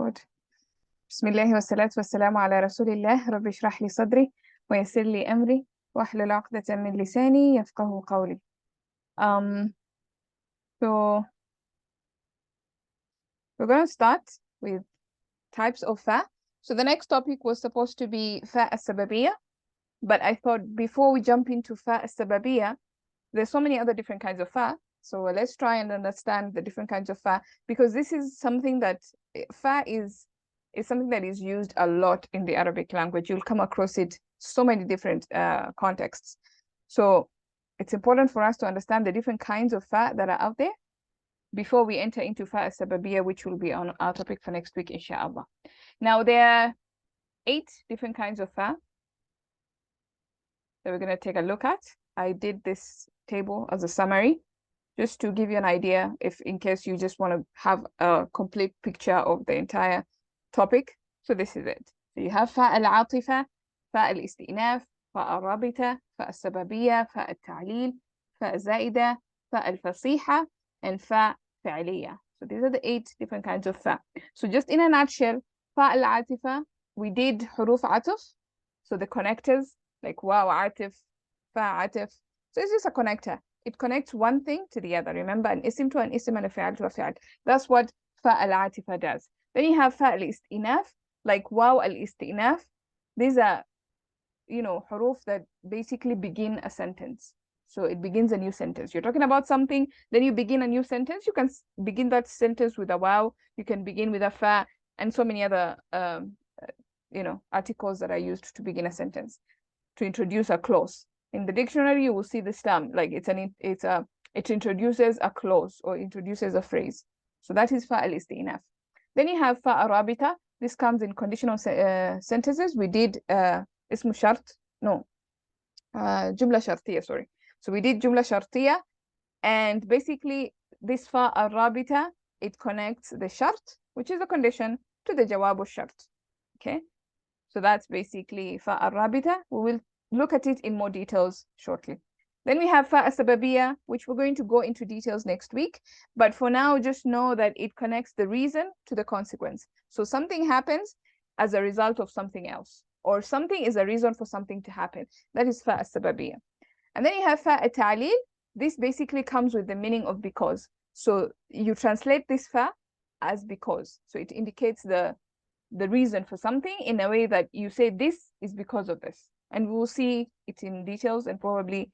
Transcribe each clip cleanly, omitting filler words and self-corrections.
record. بسم الله والصلاة والسلام على رسول الله. رب اشرح لي صدري ويسر لي أمري واحلل عقدة من لساني يفقه قولي. So we're going to start with types of fa. So the next topic was supposed to be fa as-sababiyya, but I thought before we jump into fa as-sababiyya, there's so many other different kinds of fa. So let's try and understand the different kinds of fa, because this is something that fa is something that is used a lot in the Arabic language. You'll come across it so many different contexts. So it's important for us to understand the different kinds of fa that are out there before we enter into fa as-sababiyya, which will be on our topic for next week, inshallah. Now, there are 8 different kinds of fa that we're going to take a look at. I did this table as a summary, just to give you an idea, if in case you just want to have a complete picture of the entire topic. So this is it. So you have fa al-atifa, fa al-istinaf, fa al-rabita, fa al-sababiyya, fa al-ta'lil, fa al-zaida, fa al-fasiha, and fa fi'liya. So these are the 8 different kinds of fa. So just in a nutshell, fa al-atifa, we did huruf atuf, so the connectors, like waw atif, fa atif. So it's just a connector. It connects one thing to the other. Remember, an isim to an isim and a fi'al to a fi'al. That's what fa al-atifa does. Then you have fa al-istinaf, like waw al-istinaf. These are, huruf that basically begin a sentence. So it begins a new sentence. You're talking about something, then you begin a new sentence. You can begin that sentence with a waw. You can begin with a fa, and so many other, articles that are used to begin a sentence, to introduce a clause. In the dictionary, you will see this term, like it introduces a clause or introduces a phrase. So that is fa al-istinaf. Then you have fa arabita. This comes in conditional sentences. We did ismu shart, no, jumla shartiya, sorry. So we did jumla shartiya, and basically this fa arabita, it connects the shart, which is a condition, to the jawab shart. Okay, so that's basically fa arabita. We will look at it in more details shortly. Then we have fa as-sababiyya, which we're going to go into details next week. But for now, just know that it connects the reason to the consequence. So something happens as a result of something else, or something is a reason for something to happen. That is fa as-sababiyya. And then you have fa at-ta'lil. This basically comes with the meaning of because. So you translate this fa as because. So it indicates the reason for something in a way that you say this is because of this. And we will see it in details and probably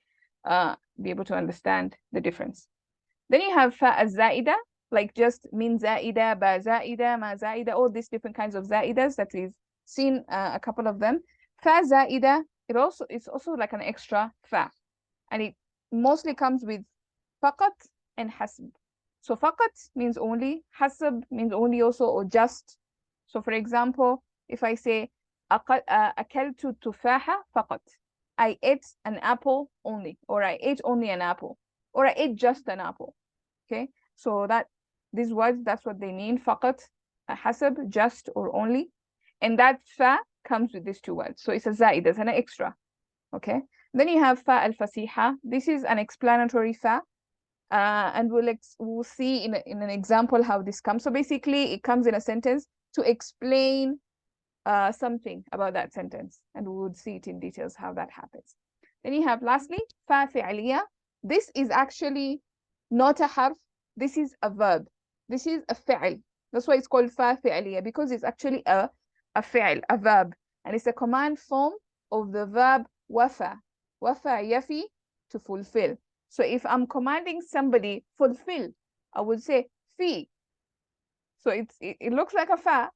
be able to understand the difference. Then you have fa az-zaida, like just min zaida, ba zaida, ma zaida, all these different kinds of zaidas that we've seen a couple of them. Fa zaida, it's also like an extra fa, and it mostly comes with faqat and hasb. So faqat means only, hasb means only also, or just. So for example, if I say akaltu tufaha faqat, I ate an apple only, or I ate only an apple, or I ate just an apple. Okay, so these words, that's what they mean: faqat, hasab, just or only, and that fa comes with these 2 words. So it's a zaid, it's an extra. Okay, then you have fa al-fasiha. This is an explanatory fa, and we'll see in an example how this comes. So basically, it comes in a sentence to explain something about that sentence, and we would see it in details how that happens. Then you have lastly fa fi'liya. This is actually not a harf, this is a verb, this is a fi'l. That's why it's called fa fi'liya, because it's actually a fi'l, a verb, and it's a command form of the verb wafa yafi, to fulfill. So if I'm commanding somebody fulfill, I would say fi. So it looks like a fa,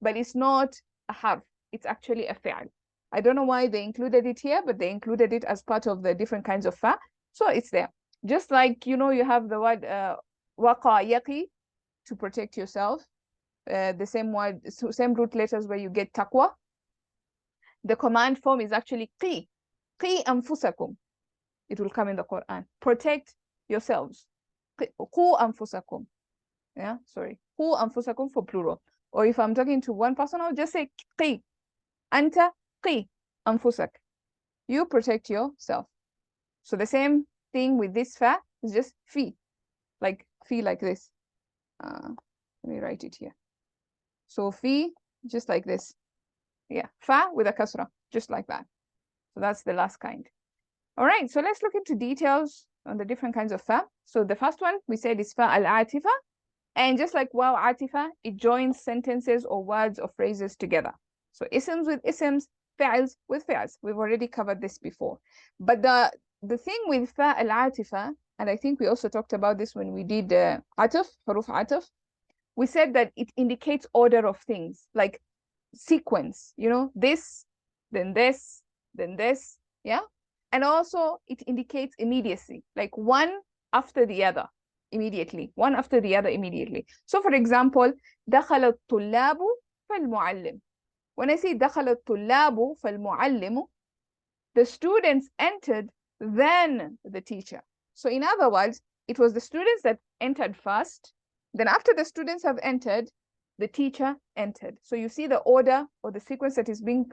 but it's not a harf. It's actually a fi'al. I don't know why they included it here, but they included it as part of the different kinds of fa. So it's there. Just like, you have the word waqa yaqi, to protect yourself. The same word, same root letters where you get taqwa. The command form is actually qi anfusakum. It will come in the Quran. Protect yourselves. Qu anfusakum. Yeah, sorry. Qu anfusakum for plural. Or if I'm talking to one person, I'll just say qi. Anta qi anfusak. You protect yourself. So the same thing with this fa is just fi. Like fi, like this. Let me write it here. So fi, just like this. Yeah, fa with a kasra, just like that. So that's the last kind. All right, so let's look into details on the different kinds of fa. So the first one we said is fa al-atifa. And just like wow atifa, it joins sentences or words or phrases together. So isms with isms, fi'als with fi'als. We've already covered this before. But the thing with fa al-atifa, and I think we also talked about this when we did ataf, huruf ataf, we said that it indicates order of things, like sequence, you know, this, then this, then this, yeah? And also it indicates immediacy, like one after the other, immediately, one after the other immediately. So for example, دخل الطلاب فالمعلم. When I say دخل الطلاب فالمعلم, the students entered, then the teacher. So in other words, it was the students that entered first. Then after the students have entered, the teacher entered. So you see the order or the sequence that is being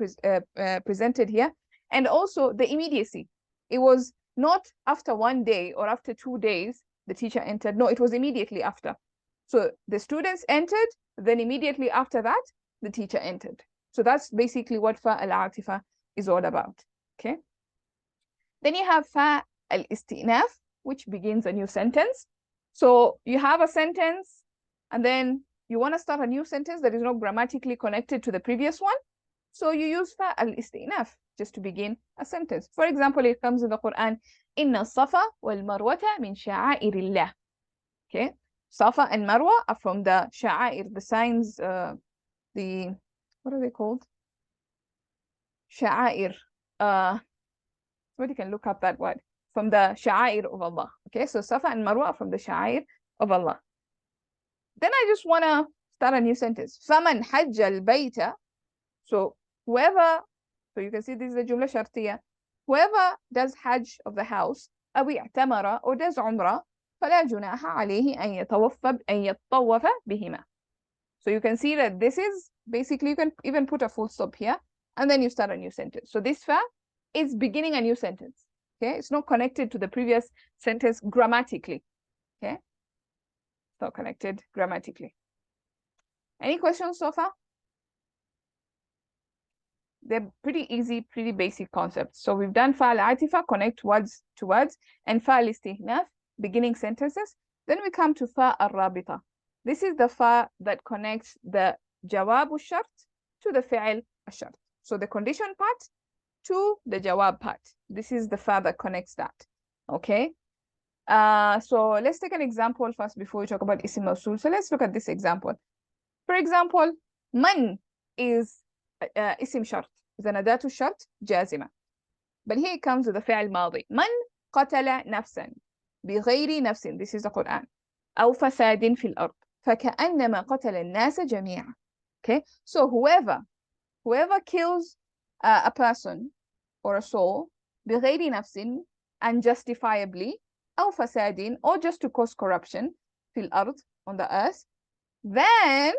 presented here. And also the immediacy. It was not after 1 day or after 2 days, the teacher entered. No, it was immediately after. So the students entered, then immediately after that, the teacher entered. So that's basically what fa al-atifa is all about. Okay. Then you have fa al-istinaf, which begins a new sentence. So you have a sentence, and then you want to start a new sentence that is not grammatically connected to the previous one. So you use fa al-istinaf just to begin a sentence. For example, it comes in the Quran, Inna Safa wal Marwata min sha'airillah. Okay. Safa and Marwa are from the sha'air, the signs, what are they called? Sha'air. Somebody can look up that word. From the sha'air of Allah. Okay, so Safa and Marwa are from the sha'air of Allah. Then I just want to start a new sentence. فَمَنْ حَجَّ الْبَيْتَ. So whoever, so you can see this is the jumla shartiya. Whoever does hajj of the house, أو اعتمر, or does umrah, فلا جناح عليه أن يطوف بهما. So you can see that this is basically, you can even put a full stop here, and then you start a new sentence. So this fa is beginning a new sentence. Okay, it's not connected to the previous sentence grammatically. Okay, it's not connected grammatically. Any questions so far? They're pretty easy, pretty basic concepts. So we've done fa al-atifa, connect words to words, and fa al-istihnaf, beginning sentences. Then we come to fa al-rabita. This is the fa that connects the jawab al-shart to the fi'al al-shart. So the condition part to the jawab part. This is the fa that connects that. Okay. So let's take an example first before we talk about isim mawsul. So let's look at this example. For example, man is isim shart, is an adatu shart jazima. But here it comes with the fi'al madi. Man qatala nafsan بغير نفس. This is the Quran. أو فساد في الأرض فكأنما قتل الناس جميعا. Okay, so whoever kills a person or a soul بغير نفس, unjustifiably, أو فساد, or just to cause corruption في الأرض, on the earth, then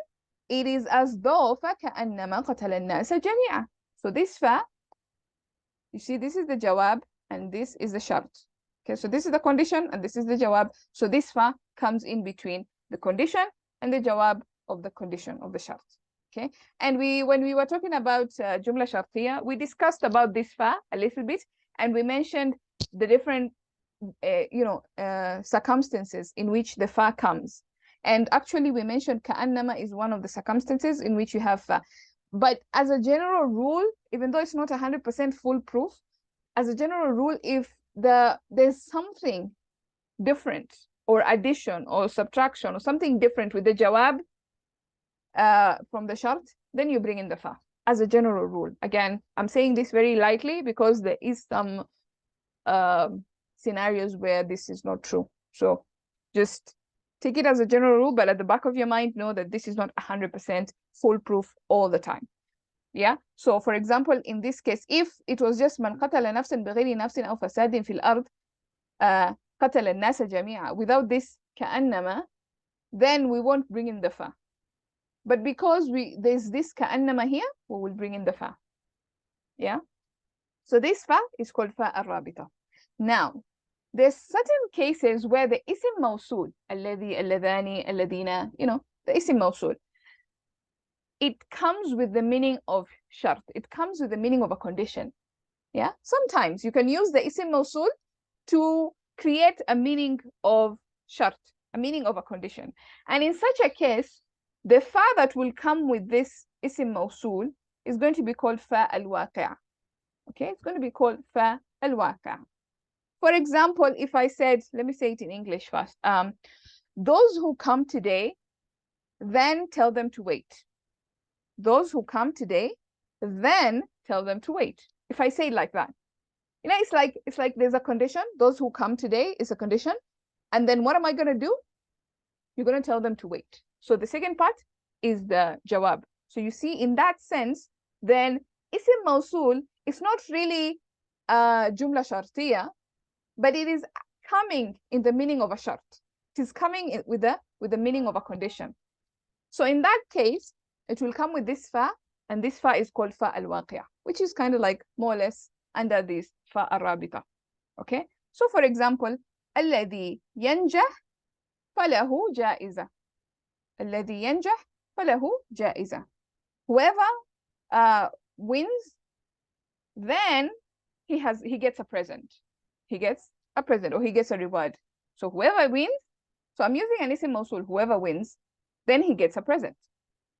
it is as though فكأنما قتل الناس جميعا. So this fa, you see, this is the jawab and this is the shart. Okay, so this is the condition and this is the jawab. So this fa comes in between the condition and the jawab of the condition of the shart. Okay, and when we were talking about jumla shartiya, we discussed about this fa a little bit, and we mentioned the different circumstances in which the fa comes. And actually we mentioned ka'annama is one of the circumstances in which you have fa. But as a general rule, even though it's not 100% foolproof, as a general rule, if there's something different or addition or subtraction or something different with the jawab from the shart, then you bring in the fa as a general rule. Again, I'm saying this very lightly because there is some scenarios where this is not true. So just take it as a general rule, but at the back of your mind, know that this is not 100% foolproof all the time. Yeah. So for example, in this case, if it was just من قتل نفسا بغير نفس أو فساد في الأرض قتل الناس جميعا, without this كأنما, then we won't bring in the fa. But because there's this كأنما here, we will bring in the fa. Yeah. So this fa is called fa al-rabita. Now, there's certain cases where the isim mawsul, الذي, اللذان, الذين, the isim mawsul, it comes with the meaning of shart. It comes with the meaning of a condition. Yeah, sometimes you can use the isim mawsul to create a meaning of shart, a meaning of a condition. And in such a case, the fa that will come with this isim mawsul is going to be called fa al-waqi'. Okay, it's going to be called fa al-waqi'. For example, if I said, let me say it in English first. Those who come today, then tell them to wait. Those who come today, then tell them to wait. If I say it like that, you know, it's like there's a condition. Those who come today is a condition. And then what am I going to do? You're going to tell them to wait. So the second part is the jawab. So you see, in that sense, then isim mawsul is not really jumla shartiya, but it is coming in the meaning of a shart. It is coming with the meaning of a condition. So in that case, it will come with this fa, and this fa is called fa al-waqi', which is kind of like more or less under this fa al-rabita. Okay? So for example, الذي ينجح فله جائزة. الذي ينجح فله جائزة. Whoever wins, then he gets a present. He gets a present, or he gets a reward. So whoever wins, so I'm using an isim mawsul, whoever wins, then he gets a present.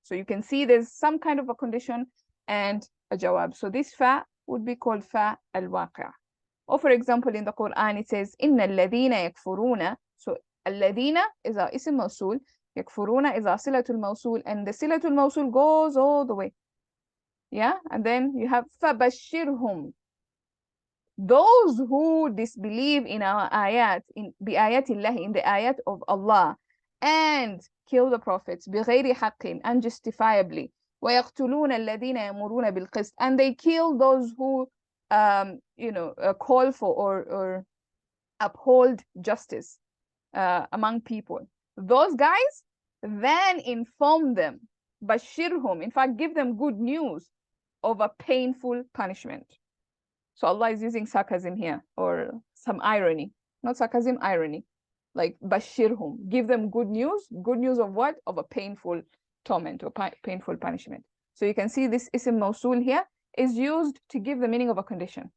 So you can see there's some kind of a condition and a jawab. So this fa would be called fa al-waqi'. Or for example, in the Quran, it says, إِنَّ الَّذِينَ يَكْفُرُونَ. So الَّذِينَ is our isim mawsul, يَكْفُرُونَ is our silatul mawsul, and the silatul mawsul goes all the way. Yeah, and then you have فَبَشِّرْهُمْ. Those who disbelieve in our ayat, in بِآيَاتِ in the ayat of Allah, and kill the prophets بغير حق, unjustifiably, ويقتلون الذين يأمرون بالقسط, and they kill those who call for or uphold justice among people. Those guys, then inform them, bashirhum, in fact give them good news of a painful punishment. So Allah is using sarcasm here, or some irony, not sarcasm, irony. Like bashirhum, give them good news. Good news of what? Of a painful torment or painful punishment. So you can see this isim mawsul here is used to give the meaning of a condition.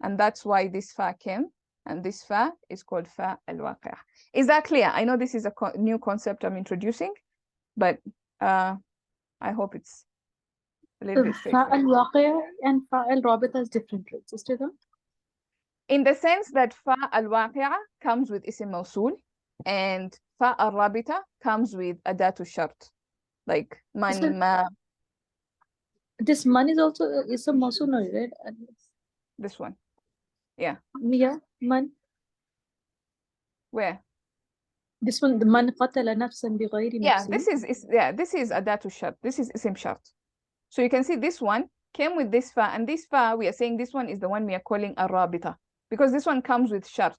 And that's why this fa came. And this fa is called fa al-waqi'. Is that clear? I know this is a new concept I'm introducing, but I hope it's a little bit straightforward. Fa al-waqi' and fa al-rabita is different, right, sister? In the sense that fa al-waqi'a comes with isim mawsul, and fa al-rabita comes with adatu shart, like man, ma. This man is also isim mawsul, right? This one, yeah. Yeah, man. Where? This one, the man qatala nafsan bighayri nafsin. This is adatu shart. This is isim shart. So you can see this one came with this fa, and this fa, we are saying this one is the one we are calling al-rabita, because this one comes with shart,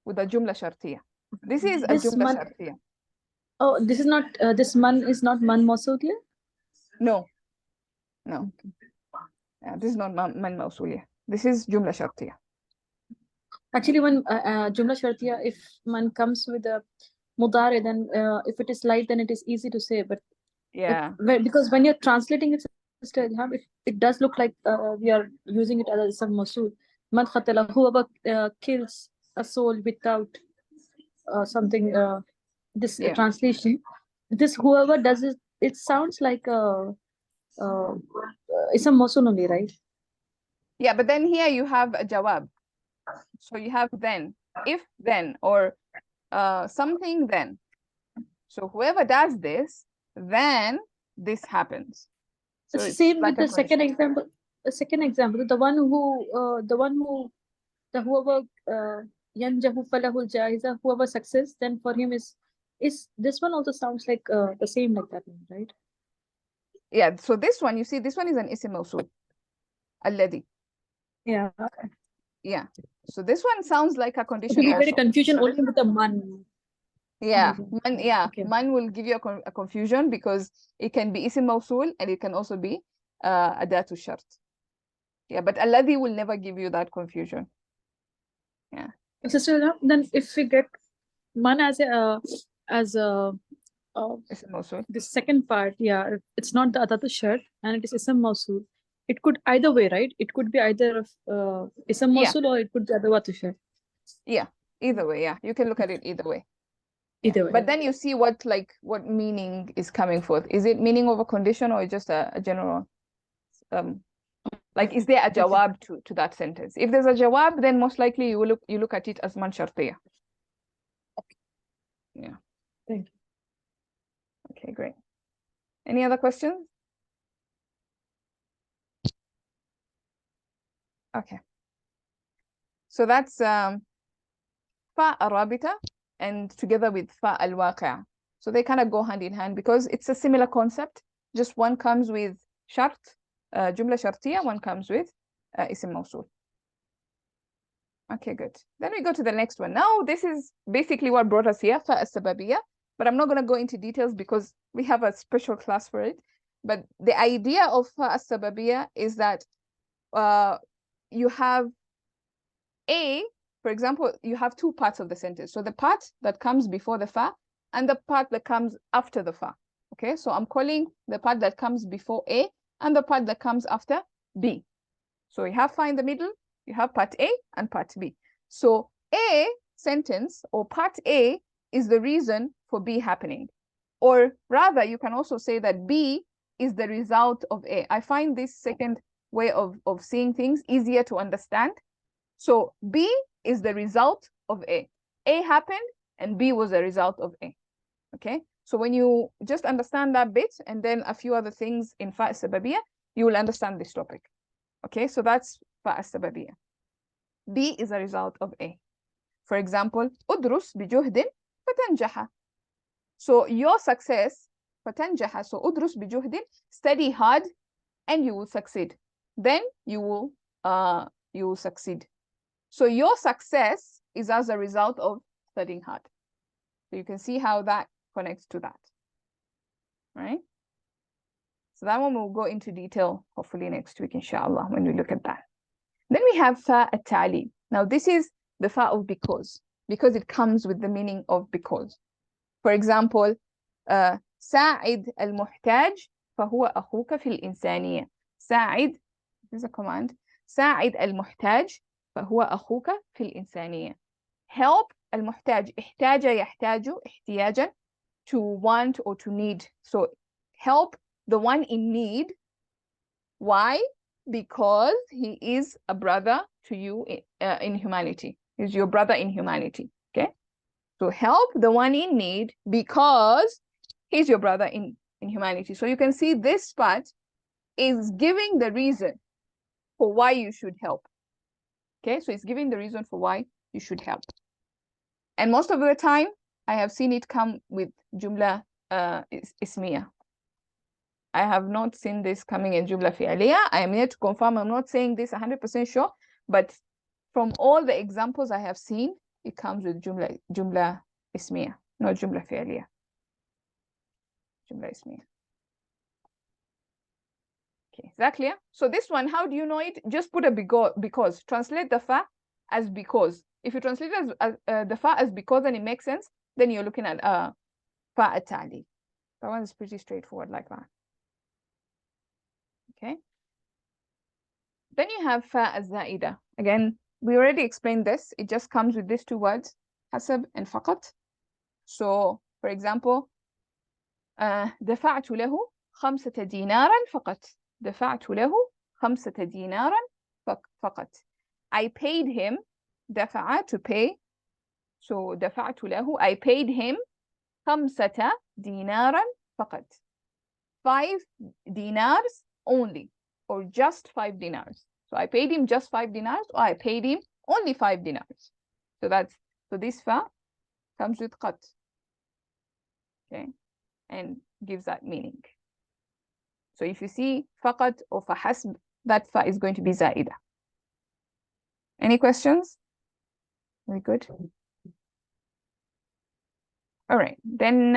with a jumla shartiya. This is a jumla shartiya. Oh, this is not, this man is not man mawsuliya? No. No. Yeah, this is not man mawsuliya. This is jumla shartiya. Actually, when jumla shartiya, if man comes with a mudari, then if it is light, then it is easy to say. But yeah, because when you're translating it, it does look like we are using it as some masul. Man khatala, whoever kills a soul without something. This translation, this whoever does it, it sounds like it's a masul only, right? Yeah, but then here you have a jawab. So you have then, if then, or something then. So whoever does this, then this happens. So same with the second example. The second example, the one who, whoever yanjahu falahul jaiza, whoever success, then for him is this one also sounds like the same like that one, right? Yeah. So this one, you see, this one is an isim mawsul, alladhi. Yeah. Yeah. So this one sounds like a condition. You get a confusion only with the man. Yeah, man, yeah. Okay. Man will give you a confusion because it can be isim mawsul and it can also be adatu shart. Yeah, but alladhi will never give you that confusion. Yeah. Sister, then if we get man as a اسم موصول. the second part, yeah, it's not the adad shart and it is ism mawsul. It could either way, right? It could be either of ism Yeah. mawsul or it could be adawat shart. Yeah, either way. Yeah, you can look at it either way. Yeah. Either way. But then you see what meaning is coming forth. Is it meaning of a condition or just a general like is there a jawab to that sentence? If there's a jawab, then most likely you look at it as man shartiya. Yeah. Thank you. Okay, great. Any other questions? Okay. So that's fa arabita and together with fa al-waqi'. So they kind of go hand in hand because it's a similar concept. Just one comes with shart, jumla shartiya, one comes with ism mawsul. Okay, good. Then we go to the next one. Now, this is basically what brought us here, fa as-sababiyya, but I'm not going to go into details because we have a special class for it. But the idea of fa as-sababiyya is that you have for example, you have two parts of the sentence. So the part that comes before the fa and the part that comes after the fa. Okay, so I'm calling the part that comes before A and the part that comes after B. So you have fa in the middle, you have part A and part B. So A sentence or part A is the reason for B happening. Or rather, you can also say that B is the result of A. I find this second way of seeing things easier to understand. So B is the result of A. A happened and B was a result of A. Okay, so when you just understand that bit and then a few other things in fa as-sababiyya, you will understand this topic. Okay, so that's fa as-sababiyya. B is a result of A. For example, udrus bijuhdin fatanjaha. So your success, fatanjaha, so udrus bijuhdin, study hard and you will succeed. Then you will succeed. So your success is as a result of studying hard. So you can see how that connects to that, right? So that one we'll go into detail hopefully next week, inshallah, when we look at that. Then we have fa at-tali. Now this is the fa of because it comes with the meaning of because. For example, ساعد المحتاج فهو أخوك في الإنسانية. ساعد, this is a command. ساعد المحتاج فهو أخوك في الإنسانية. Help المحتاج. احتاج يحتاج احتياجا, to want or to need. So help the one in need. Why? Because he is a brother to you in humanity. He's your brother in humanity. Okay? So help the one in need because he's your brother in humanity. So you can see this part is giving the reason for why you should help. Okay, so it's giving the reason for why you should help. And most of the time, I have seen it come with jumla ismiya. I have not seen this coming in jumla fi'aliya. I am yet to confirm. I'm not saying this 100% sure, but from all the examples I have seen, it comes with jumla ismiya, not jumla fi'aliya. Jumla ismiya. Okay, is that clear? So this one, how do you know it? Just put a because. Translate the fa as because. If you translate as the fa as because and it makes sense, then you're looking at fa at-tali. That one is pretty straightforward like that. Okay. Then you have fa az-zaida. Again, we already explained this. It just comes with these two words, hasab and faqat. So, for example, دفعت له 5 دينارا فقط. دفعت له 5 دينارا فقط. I paid him. دفع, to pay. So دفعت له, I paid him 5 دينارا فقط. 5 dinars only, or just 5 dinars. So I paid him just 5 dinars, or I paid him only 5 dinars. So this fa comes with qat. Okay, and gives that meaning. So if you see faqat or fahasb, that fa is going to be zaida. Any questions? Very good. All right, then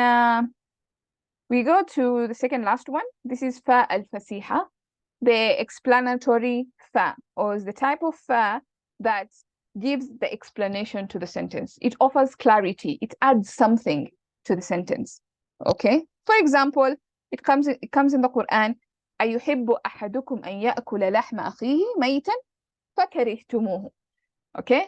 we go to the second last one. This is fa al-fasiha, the explanatory fa, or is the type of fa that gives the explanation to the sentence. It offers clarity. It adds something to the sentence. Okay, for example, it comes in the Quran. أيحب أحدكم أن يأكل لحم أخيه ميتا فكرهتموه. Okay,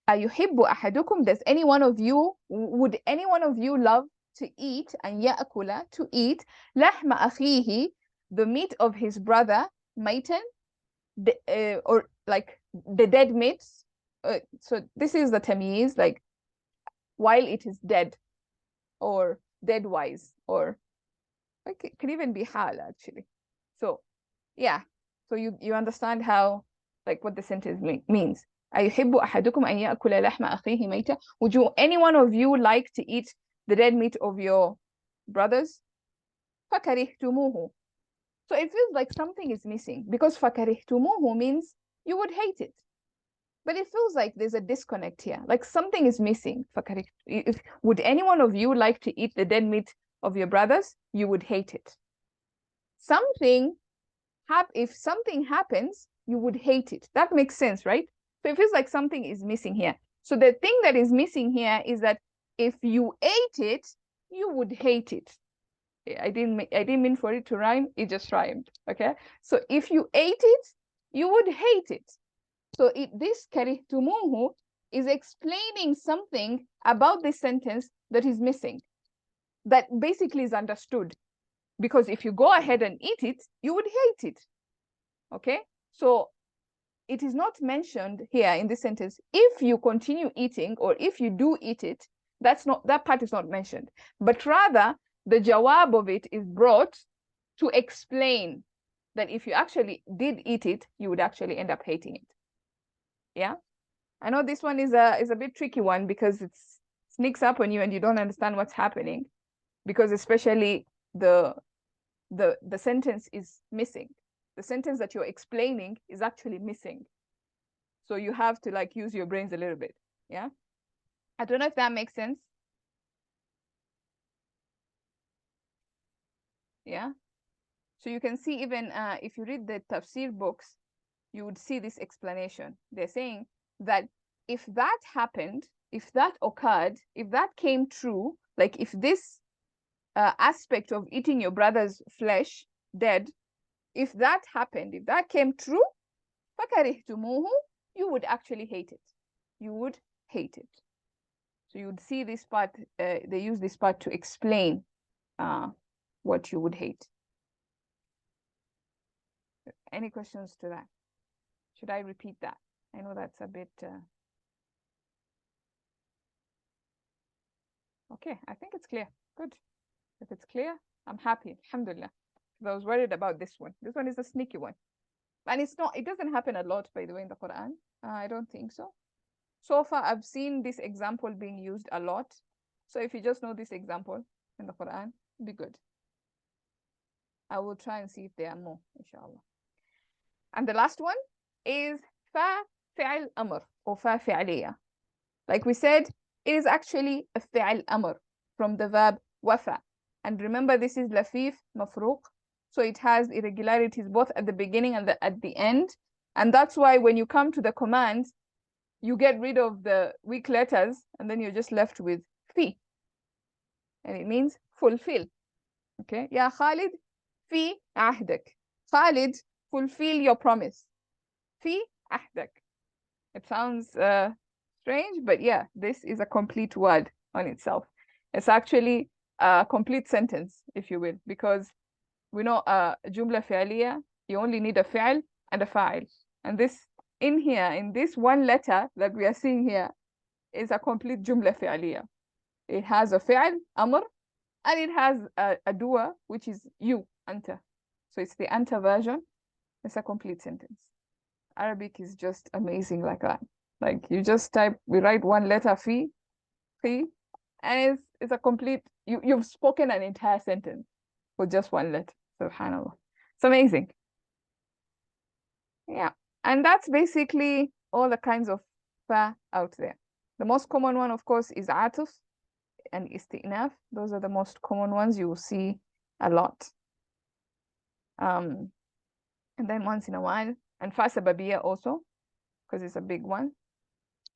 أيحب أحدكم, does any one of you, would any one of you love to eat أن يأكل, to eat لحم أخيه, the meat of his brother, ميتا, or like the dead meats. So this is the tamyiz, like while it is dead, or dead wise, or like it could even be hal actually. So yeah, so you understand how, like, what the sentence means. أيحب أحدكم أن يأكل لحم أخيه ميتا. Would you, any one of you, like to eat the dead meat of your brothers? فكرهتموه. So it feels like something is missing, because فكرهتموه means you would hate it. But it feels like there's a disconnect here, like something is missing. If, would any one of you like to eat the dead meat of your brothers? You would hate it. If something happens, you would hate it. That makes sense, right? So it feels like something is missing here. So the thing that is missing here is that if you ate it, you would hate it. I didn't mean for it to rhyme, it just rhymed. Okay, so if you ate it, you would hate it. So this karihtumuhu is explaining something about this sentence that is missing, that basically is understood. Because if you go ahead and eat it, you would hate it. Okay, so it is not mentioned here in this sentence if you continue eating, or if you do eat it. That part is not mentioned, but rather the jawab of it is brought to explain that if you actually did eat it, you would actually end up hating it. Yeah, I know this one is a bit tricky one, because it sneaks up on you and you don't understand what's happening, because especially the sentence is missing. The sentence that you're explaining is actually missing. So you have to like use your brains a little bit. Yeah, I don't know if that makes sense. Yeah, so you can see, even if you read the tafsir books, you would see this explanation. They're saying that if that happened, if that occurred, if that came true, like if this aspect of eating your brother's flesh dead, if that happened, if that came true, فَكَرِهْتُمُوهُ, you would actually hate it. You would hate it. So you would see this part, they use this part to explain what you would hate. Any questions to that? Should I repeat that? I know that's a bit... Okay, I think it's clear. Good. If it's clear, I'm happy. Alhamdulillah. Because I was worried about this one. This one is a sneaky one. And it doesn't happen a lot, by the way, in the Quran. I don't think so. So far, I've seen this example being used a lot. So if you just know this example in the Quran, it'd be good. I will try and see if there are more, inshallah. And the last one is fa fi'al amr, or fa fi'aliya. Like we said, it is actually a fi'al amr from the verb wafa. And remember, this is lafif mafruq. So it has irregularities both at the beginning and at the end. And that's why when you come to the command, you get rid of the weak letters, and then you're just left with fi. And it means fulfill. Okay? Ya Khalid, fi ahdak. Khalid, fulfill your promise. Fi ahdak. It sounds strange, but yeah, this is a complete word on itself. It's actually a complete sentence, if you will, because we know jumla fi'aliya, you only need a fi'al and a fa'il. And this, in here, in this one letter that we are seeing here, is a complete jumla fi'aliya. It has a fi'al, amr, and it has a dua, which is you, anta. So it's the anta version. It's a complete sentence. Arabic is just amazing like that. Like you just we write one letter fi, and it's a complete, you've spoken an entire sentence with just one letter. Subhanallah. It's amazing. Yeah. And that's basically all the kinds of fa out there. The most common one, of course, is atuf and isti'naf. Those are the most common ones you will see a lot. And then once in a while, and fa sababiyya also, because it's a big one.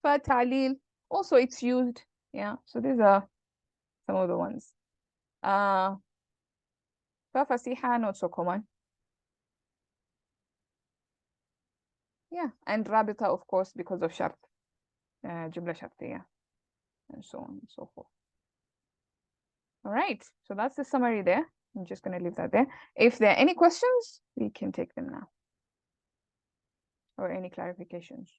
Fa ta'lil, also it's used. Yeah, so these are some of the ones. ففصيحة not so common. Yeah, and رابطة of course because of شرط, جملة شرطية, and so on and so forth. All right, so that's the summary there. I'm just going to leave that there. If there are any questions, we can take them now. Or any clarifications.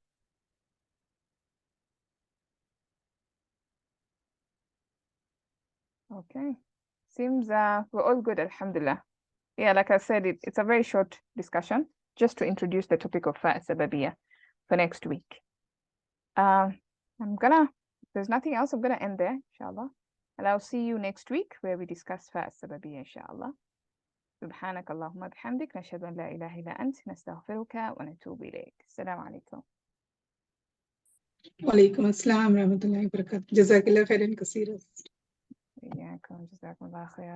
Okay, seems we're all good, alhamdulillah. Yeah, like I said, it's a very short discussion just to introduce the topic of Fa' Sababiyya for next week. There's nothing else, I'm gonna end there, inshallah. And I'll see you next week where we discuss Fa' Sababiyya, inshallah. سبحانك اللهم وبحمدك نشهد أن لا إله إلا أنت نستغفرك ونتوب إليك. السلام عليكم. وعليكم السلام ورحمة الله وبركاته. جزاك الله خيرا كثيرا. إياكم جزاكم الله خير.